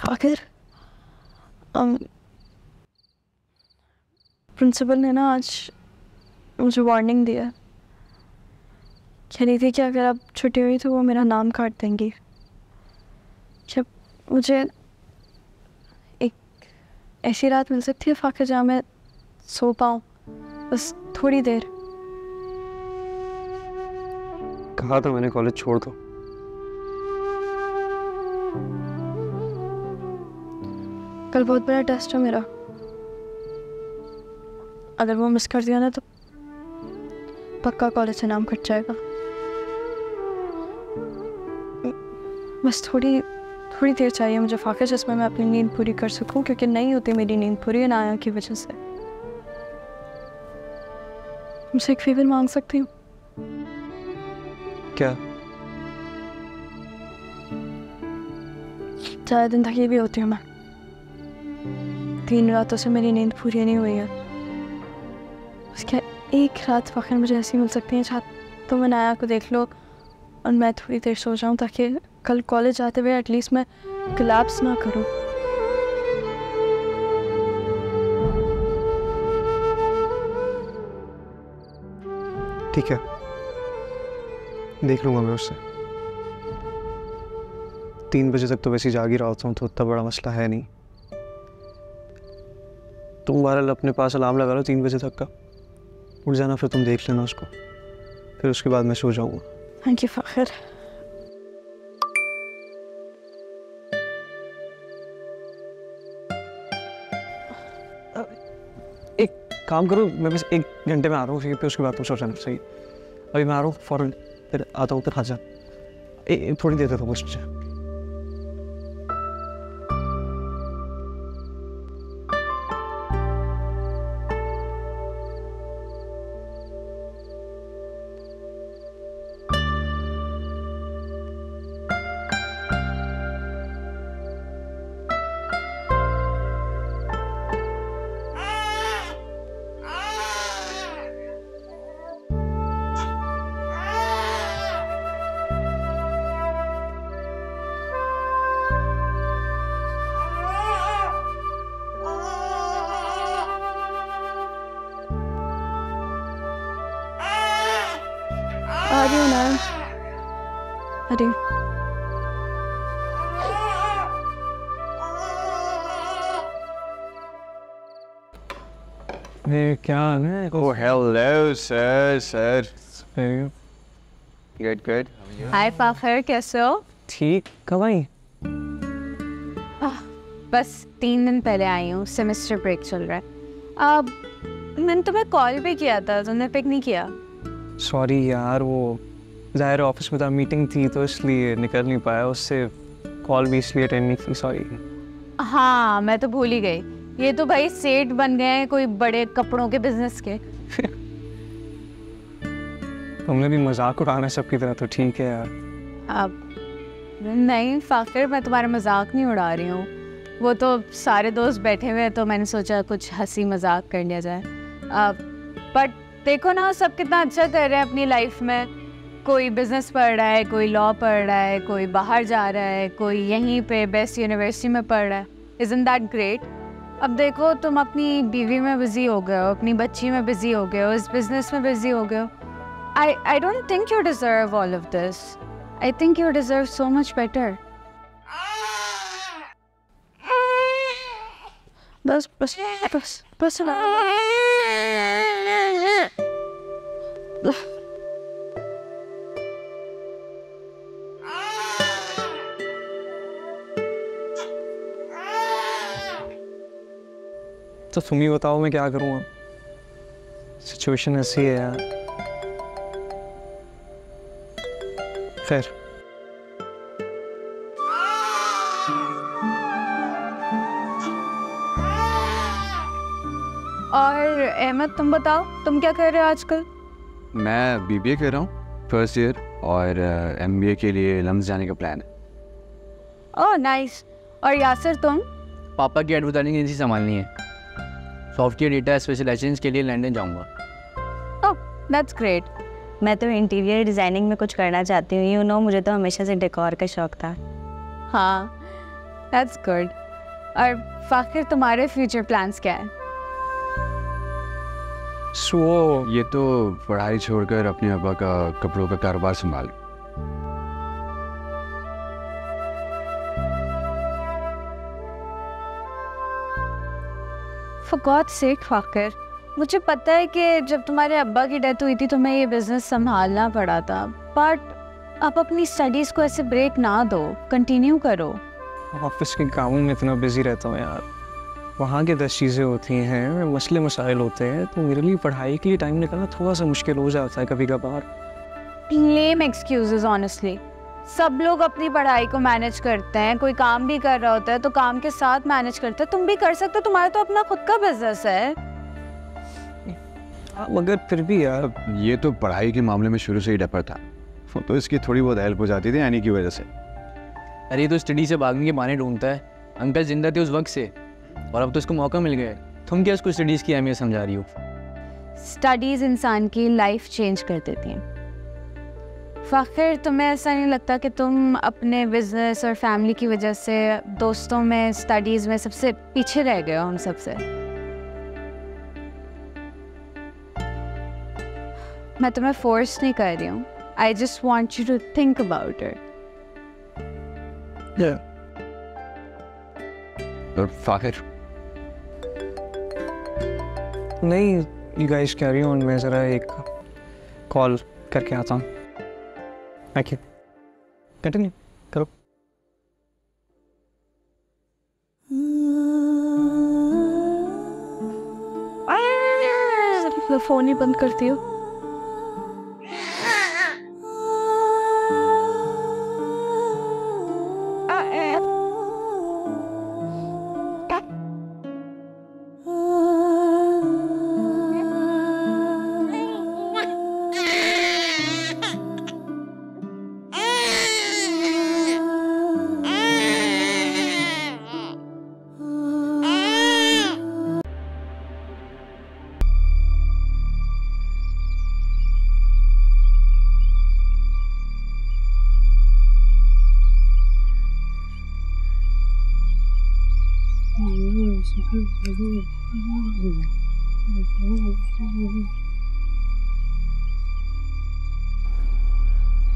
आखिर प्रिंसिपल ने ना आज मुझे वार्निंग दिया। कह रही थी कि अगर अब छुट्टी हुई तो वो मेरा नाम काट देंगी। जब मुझे एक ऐसी रात मिल सकती है फाखिर जहाँ मैं सो पाऊँ बस थोड़ी देर। कहा था मैंने कॉलेज छोड़ दो। कल बहुत बड़ा टेस्ट है मेरा, अगर वो मिस कर दिया ना तो पक्का कॉलेज से नाम कट जाएगा। बस थोड़ी देर चाहिए मुझे फाखिर जिसमें मैं अपनी नींद पूरी कर सकूं, क्योंकि नहीं होती मेरी नींद पूरी अनाया की वजह से। मुझसे एक फेवर मांग सकती हूँ? क्या? ज़्यादा दिन थकी भी होती हूँ मैं, 3 रातों से मेरी नींद पूरी नहीं हुई है। उसके एक रात फाखिर मुझे ऐसी मिल सकती है जहाँ तुम अनाया को देख लो और मैं थोड़ी देर सो जाऊँ, ताकि कल कॉलेज जाते हुए एटलीस्ट मैं कोलैप्स ना करूँ। ठीक है, देख लूंगा मैं उससे। 3 बजे तक तो वैसे ही जाग ही रहा होता हूँ, तो उतना बड़ा मसला है नहीं। तुम बहरहाल अपने पास अलार्म लगा लो 3 बजे तक का, उठ जाना, फिर तुम देख लेना उसको, फिर उसके बाद मैं सो जाऊंगा। Thank you Fakhir. एक काम करो, मैं बस 1 घंटे में आ रहा हूँ, फिर उसके बाद तुम सो जाना। सही, अभी मैं आ रहा हूँ फौरन, फिर आता हूँ, फिर खा जा। थोड़ी देर तक बस मुझे। आ रही हूँ ना, अरे क्या है? Oh, hello, sir. Good. हाय फाखिर, कैसे हो? ठीक, कब आई? बस 3 दिन पहले आई हूँ, सेमेस्टर ब्रेक चल रहा है। अब मैंने तुम्हें कॉल भी किया था, तुमने पिक नहीं किया। सॉरी यार, वो ज़ाहिर ऑफिस में था, मीटिंग थी तो इसलिए निकल नहीं पाया, उससे कॉल भी इसलिए अटेंड नहीं की। सॉरी। हाँ, मैं तो भूल ही गई, ये तो भाई सेठ बन गए हैं कोई बड़े कपड़ों के बिजनेस के। तुमने भी मजाक उड़ाना सबकी तरह, तो ठीक है यार। अब नहीं फाखिर, मैं तुम्हारा मजाक नहीं उड़ा रही हूँ, वो तो सारे दोस्त बैठे हुए हैं तो मैंने सोचा कुछ हंसी मजाक कर लिया जाए। बट देखो ना, सब कितना अच्छा कर रहे हैं अपनी लाइफ में। कोई बिजनेस पढ़ रहा है, कोई लॉ पढ़ रहा है, कोई बाहर जा रहा है, कोई यहीं पे बेस्ट यूनिवर्सिटी में पढ़ रहा है। Isn't that great? अब देखो, तुम अपनी बीवी में बिजी हो गए हो, अपनी बच्ची में बिजी हो गए हो, इस बिजनेस में बिजी हो गए हो। I don't think you deserve all of this. I think you deserve so much better. बस ना। तो तुम ही बताओ मैं क्या करूँ अब, सिचुएशन ऐसी है यार। खैर, और अहमद, तुम बताओ, तुम क्या कर रहे हो आजकल? मैं बीबीए कर रहा हूँ, फर्स्ट ईयर, और एमबीए के लिए लम्स जाने का प्लान है। Oh nice. और यासिर, तुम? पापा की एडवर्टाइजिंग एजेंसी संभालनी है, सॉफ्टवेयर डेटा स्पेशलाइजेशन के लिए लंदन जाऊंगा। Oh that's great. मैं तो इंटीरियर डिज़ाइनिंग में कुछ करना चाहती हूँ। मुझे तो हमेशा से डेकोर का शौक था। हाँ, दैट्स गुड। और फ़ाखिर तुम्हारे फ्यूचर प्लान्स क्या हैं? सो ये तो पढ़ाई छोड़कर अपने अब्बा का कपड़ों का कारोबार संभाल। For God's sake फ़ाखिर, मुझे पता है कि जब तुम्हारे अब्बा की डेथ हुई थी तुम्हें ये बिज़नेस संभालना पड़ा था, बट आप अपनी स्टडीज़ को ऐसे ब्रेक ना दो, कंटिन्यू करो। ऑफिस के कामों में इतना बिजी रहता हूँ यार, वहाँ के 10 चीज़ें होती हैं, मसले मसाइल होते हैं, तो मेरे लिए पढ़ाई के लिए टाइम निकालना थोड़ा सा मुश्किल हो जाता है कभी कभार। लेम एक्सक्यूजेस ऑनेस्टली। सब लोग अपनी पढ़ाई को मैनेज करते हैं, कोई काम भी कर रहा होता है तो काम के साथ मैनेज करते हैं, तुम भी कर सकते हो, तुम्हारा तो अपना खुद का बिजनेस है। मगर फिर भी यार, ये तो पढ़ाई के मामले में शुरू से ही डपर था, तो इसकी थोड़ी बहुत हेल्प हो जाती थी यानी की वजह से। अरे ये तो स्टडी से भागने के बहाने ढूंढता है। अंकल जिंदा थे उस वक्त से, और अब तो इसको मौका मिल गया है। तुम क्या इसको स्टडीज़ की अहमियत समझा रही हो? स्टडीज़ इंसान की लाइफ चेंज कर देती हैं। फ़ाखिर, तुम्हें ऐसा नहीं लगता कि तुम अपने बिजनेस और फैमिली की वजह से दोस्तों में, स्टडीज़ में सबसे पीछे रह गए हो हम सबसे? मैं तुम्हें फोर्स नहीं कर रही हूँ, I just want you to think about it. और फ़ाखिर नहीं, यू गाइस कैरी ऑन, मैं ज़रा एक कॉल करके आता हूँ। ओके, कंटिन्यू करो। फ़ोन ही बंद करती हो।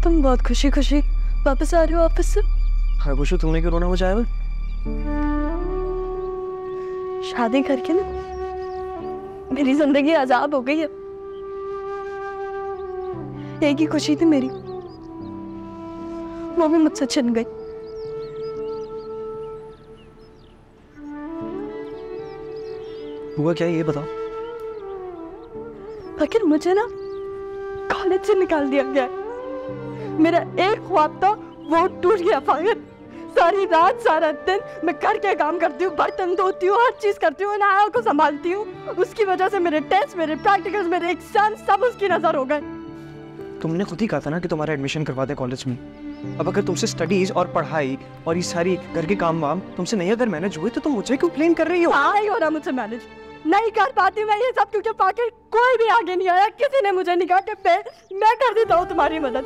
तुम बहुत खुशी खुशी वापस आ रहे हो ऑफिस से? हाँ खुशू, तुमने क्यों रोना मचाया हुआ? शादी करके ना मेरी जिंदगी आजाद हो गई है। एक ही खुशी थी मेरी, वो भी मुझसे छिन गई। हुआ क्या ये बताओ। आखिर मुझे ना कॉलेज से निकाल दिया गया। मेरा एक ख्वाब था वो टूट गया। फायर सारी रात सारा दिन मैं घर के काम करती हूँ, बर्तन धोती हूँ, हर चीज करती हूँ, नाया को संभालती हूँ। उसकी वजह से मेरे टेस्ट, मेरे प्रैक्टिकल्स, मेरे एग्जाम सब उसकी नजर हो गए। तुमने खुद ही कहा था ना कि तुम्हारा एडमिशन करवा दे कॉलेज में। अब अगर तुमसे स्टडीज और पढ़ाई और ये सारी घर के काम वाम तुमसे नहीं अगर मैनेज हुए तो तुम मुझे क्यों ब्लेम कर रही हो? हाँ ही हो रहा मुझसे मैनेज, नहीं कर पाती मैं ये सब, क्योंकि पाके कोई भी आगे नहीं आया। किसी ने मुझे नहीं कहा कि मैं कर देता हूँ तुम्हारी मदद।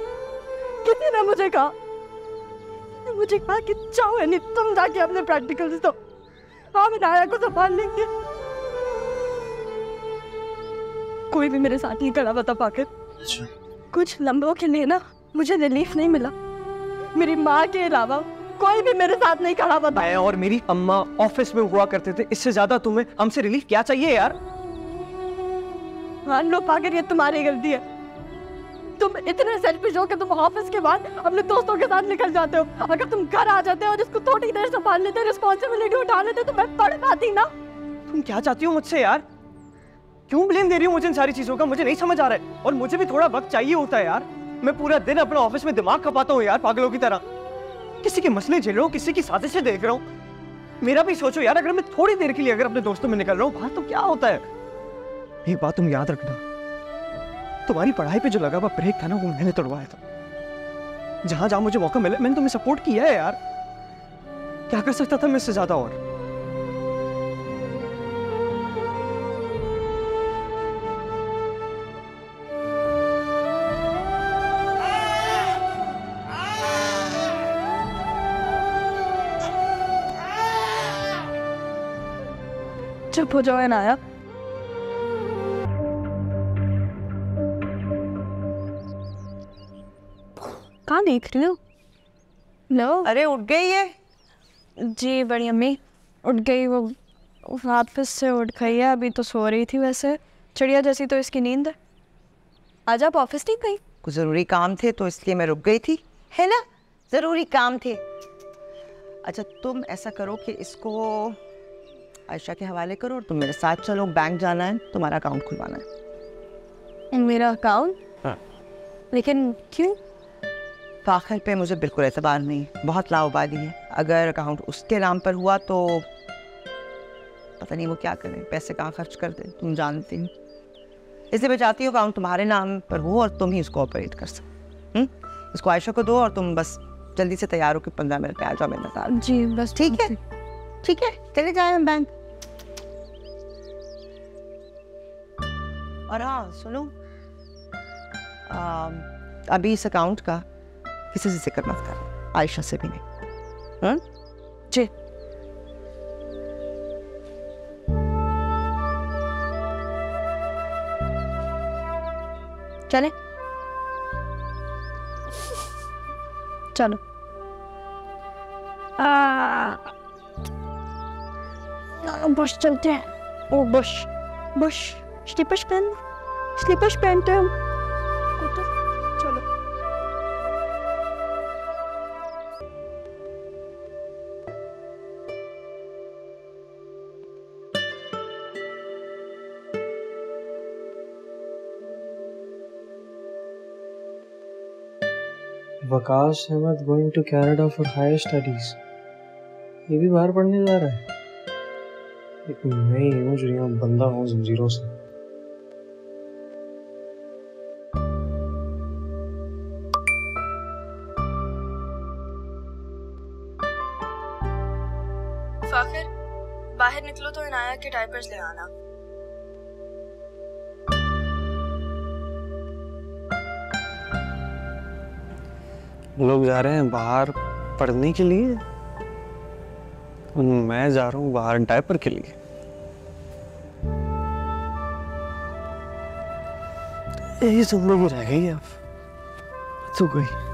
किसी ने मुझे कहा कि जाओ नहीं, तुम जाके अपने प्रैक्टिकल्स दो, हम नाया को संभाल लेंगे। कोई भी मेरे साथ नहीं खड़ा बता पाकर। कुछ लम्बों के लिए ना मुझे रिलीफ नहीं मिला। मेरी माँ के अलावा कोई भी मेरे साथ नहीं खड़ा बता। मैं और मेरी अम्मा ऑफिस में हुआ करते थे, इससे ज्यादा तुम्हें हमसे रिलीफ क्या चाहिए यार? मान लो पाकर ये तुम्हारी गलती है। तुम इतने सेल्फिश हो कि तुम ऑफिस के बाद अपने दोस्तों के साथ निकल जाते हो। अगर तुम घर आ जाते हो और इसको थोड़ी देर संभाल लेते, रिस्पॉन्सिबिलिटी उठा लेते, तो मैं पढ़ पाती ना। तुम क्या चाहती हो मुझसे यार? क्यों ब्लेम दे रही हो मुझे इन सारी चीजों का? मुझे नहीं समझ आ रहा है। और मुझे भी थोड़ा वक्त चाहिए होता है यार। मैं पूरा दिन अपने ऑफिस में दिमाग खपाता हूँ यार, पागलों की तरह। किसी के मसले झेल रहा हूँ, किसी की साजिशें देख रहा हूँ। मेरा भी सोचो यार, अगर मैं थोड़ी देर के लिए अगर अपने दोस्तों में निकल रहा हूँ बाहर, तो क्या होता है? एक बात तुम याद रखना, तुम्हारी पढ़ाई पे जो लगा हुआ ब्रेक था ना, वो मैंने तोड़वाया था। जहां जहां मुझे मौका मिला मैंने तुम्हें सपोर्ट किया है यार। क्या कर सकता था मैं इससे ज्यादा? और चुप हो जाओ अनाया। कहाँ देख रही हो? लो। अरे उठ गई है? जी बड़ी अम्मी उठ गई, वो वापस से उठ गई है। अभी तो सो रही थी, वैसे चिड़िया जैसी तो इसकी नींद है। आज आप ऑफिस नहीं गई? कुछ ज़रूरी काम थे तो इसलिए मैं रुक गई थी, है ना? ज़रूरी काम थे। अच्छा तुम ऐसा करो कि इसको आयशा के हवाले करो और तुम मेरे साथ चलो, बैंक जाना है, तुम्हारा अकाउंट खुलवाना है। मेरा अकाउंट? हाँ। लेकिन क्यों? फाखिर पे मुझे बिल्कुल एतबार नहीं, बहुत लाउबाली है। अगर अकाउंट उसके नाम पर हुआ तो पता नहीं वो क्या करें, पैसे कहाँ खर्च कर दे, तुम जानती हो। इसलिए मैं चाहती हूँ अकाउंट तुम्हारे नाम पर हो और तुम ही उसको ऑपरेट कर सको। इसको आयशा को दो और तुम बस जल्दी से तैयार हो कि 15 मिनट में आ जाओ मेरे साथ। जी बस ठीक है, ठीक है, चले जाए हम बैंक। और हाँ सुनो, अभी इस अकाउंट का किसी से जिक्र मत कर, आयशा से भी नहीं। जी। चले चलो। बस चलते हैं। ओ बस बस स्लीपर्स पहनते हैं हम। चलो। Waqas Ahmed going to Canada for higher studies. ये भी बाहर पढ़ने जा रहा है। एक नई इमेज यहाँ बंदा हूँ जंजीरों से। फाखिर बाहर निकलो तो इनाया के डायपर्स ले आना। लोग जा रहे हैं बाहर पढ़ने के लिए, मैं जा रहा हूँ बाहर डायपर के लिए। यही जिंदगी रह गई अब, तो गई।